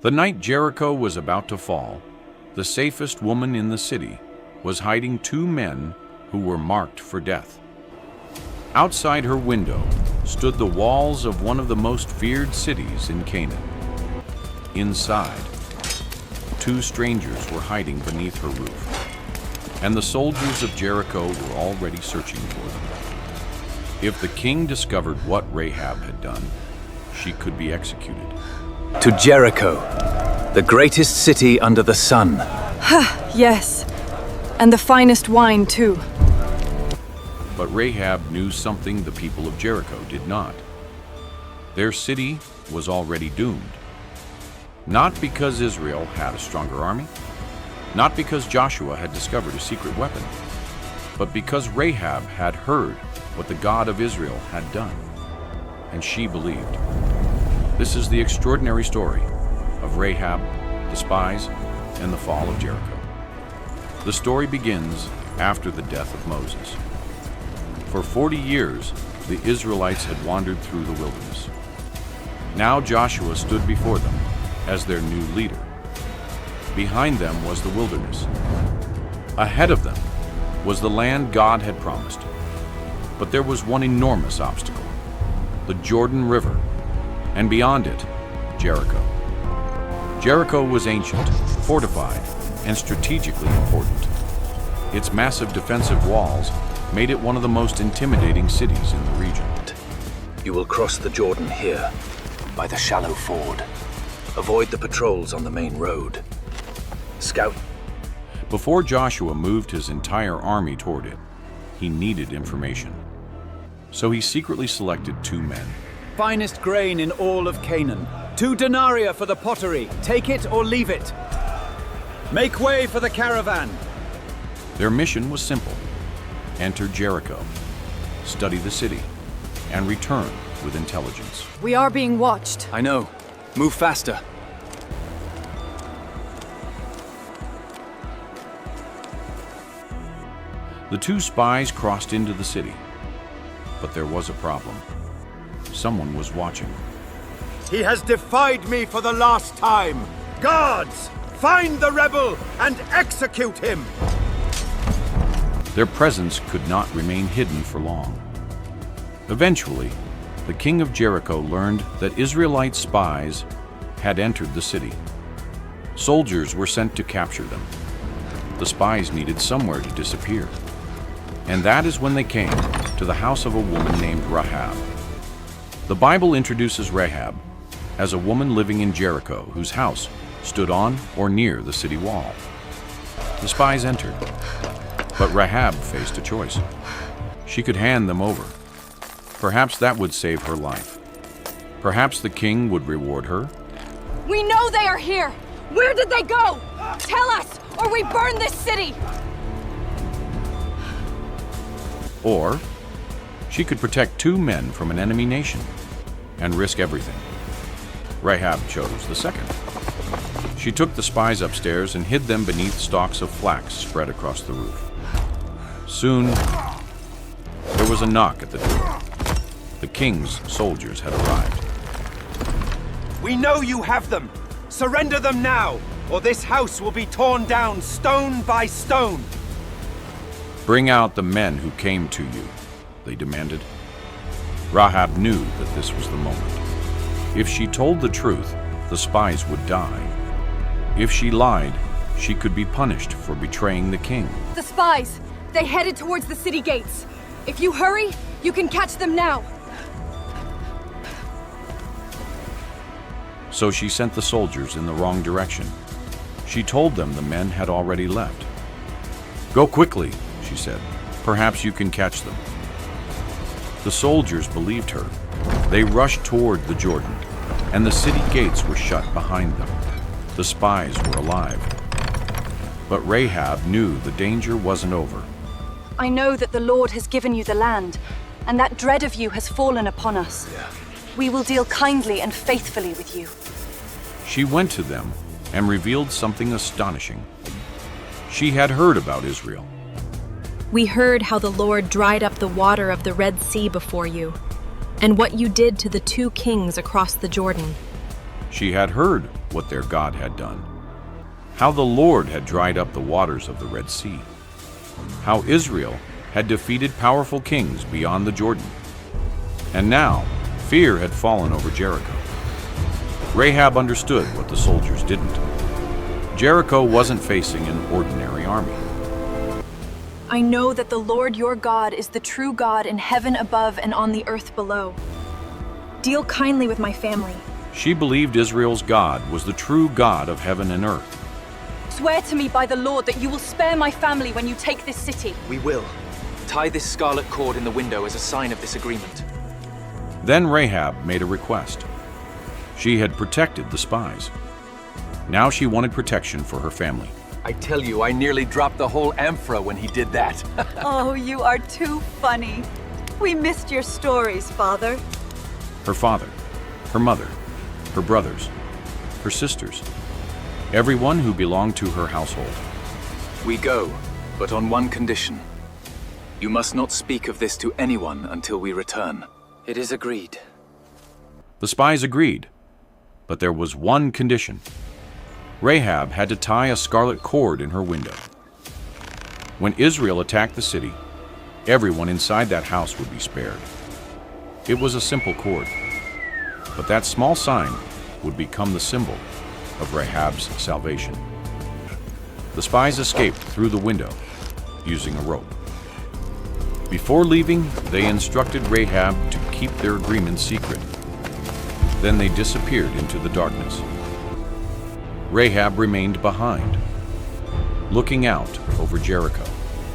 The night Jericho was about to fall, the safest woman in the city was hiding two men who were marked for death. Outside her window stood the walls of one of the most feared cities in Canaan. Inside, two strangers were hiding beneath her roof, and the soldiers of Jericho were already searching for them. If the king discovered what Rahab had done, she could be executed. To Jericho, the greatest city under the sun. Yes, and the finest wine too. But Rahab knew something the people of Jericho did not. Their city was already doomed. Not because Israel had a stronger army, not because Joshua had discovered a secret weapon, but because Rahab had heard what the God of Israel had done, and she believed. This is the extraordinary story of Rahab, the spies, and the fall of Jericho. The story begins after the death of Moses. For 40 years, the Israelites had wandered through the wilderness. Now Joshua stood before them as their new leader. Behind them was the wilderness. Ahead of them was the land God had promised. But there was one enormous obstacle, the Jordan River, and beyond it, Jericho. Jericho was ancient, fortified, and strategically important. Its massive defensive walls made it one of the most intimidating cities in the region. You will cross the Jordan here, by the shallow ford. Avoid the patrols on the main road. Scout. Before Joshua moved his entire army toward it, he needed information. So he secretly selected two men. Finest grain in all of Canaan. 2 denarii for the pottery. Take it or leave it. Make way for the caravan. Their mission was simple. Enter Jericho, study the city, and return with intelligence. We are being watched. I know. Move faster. The two spies crossed into the city, but there was a problem. Someone was watching. He has defied me for the last time. Guards, find the rebel and execute him. Their presence could not remain hidden for long. Eventually, the king of Jericho learned that Israelite spies had entered the city. Soldiers were sent to capture them. The spies needed somewhere to disappear. And that is when they came to the house of a woman named Rahab. The Bible introduces Rahab as a woman living in Jericho whose house stood on or near the city wall. The spies entered, but Rahab faced a choice. She could hand them over. Perhaps that would save her life. Perhaps the king would reward her. We know they are here! Where did they go? Tell us, or we burn this city! Or she could protect two men from an enemy nation and risk everything. Rahab chose the second. She took the spies upstairs and hid them beneath stalks of flax spread across the roof. Soon, there was a knock at the door. The king's soldiers had arrived. We know you have them. Surrender them now, or this house will be torn down stone by stone. Bring out the men who came to you, they demanded. Rahab knew that this was the moment. If she told the truth, the spies would die. If she lied, she could be punished for betraying the king. The spies! They headed towards the city gates. If you hurry, you can catch them now. So she sent the soldiers in the wrong direction. She told them the men had already left. Go quickly, she said. Perhaps you can catch them. The soldiers believed her. They rushed toward the Jordan, and the city gates were shut behind them. The spies were alive. But Rahab knew the danger wasn't over. I know that the Lord has given you the land, and that dread of you has fallen upon us. We will deal kindly and faithfully with you. She went to them and revealed something astonishing. She had heard about Israel. We heard how the Lord dried up the water of the Red Sea before you, and what you did to the 2 kings across the Jordan. She had heard what their God had done, how the Lord had dried up the waters of the Red Sea, how Israel had defeated powerful kings beyond the Jordan. And now, fear had fallen over Jericho. Rahab understood what the soldiers didn't. Jericho wasn't facing an ordinary army. I know that the Lord your God is the true God in heaven above and on the earth below. Deal kindly with my family. She believed Israel's God was the true God of heaven and earth. Swear to me by the Lord that you will spare my family when you take this city. We will. Tie this scarlet cord in the window as a sign of this agreement. Then Rahab made a request. She had protected the spies. Now she wanted protection for her family. I tell you, I nearly dropped the whole amphora when he did that. Oh, you are too funny. We missed your stories, Father. Her father, her mother, her brothers, her sisters, everyone who belonged to her household. We go, but on one condition. You must not speak of this to anyone until we return. It is agreed. The spies agreed, but there was one condition. Rahab had to tie a scarlet cord in her window. When Israel attacked the city, everyone inside that house would be spared. It was a simple cord, but that small sign would become the symbol of Rahab's salvation. The spies escaped through the window using a rope. Before leaving, they instructed Rahab to keep their agreement secret. Then they disappeared into the darkness. Rahab remained behind, looking out over Jericho.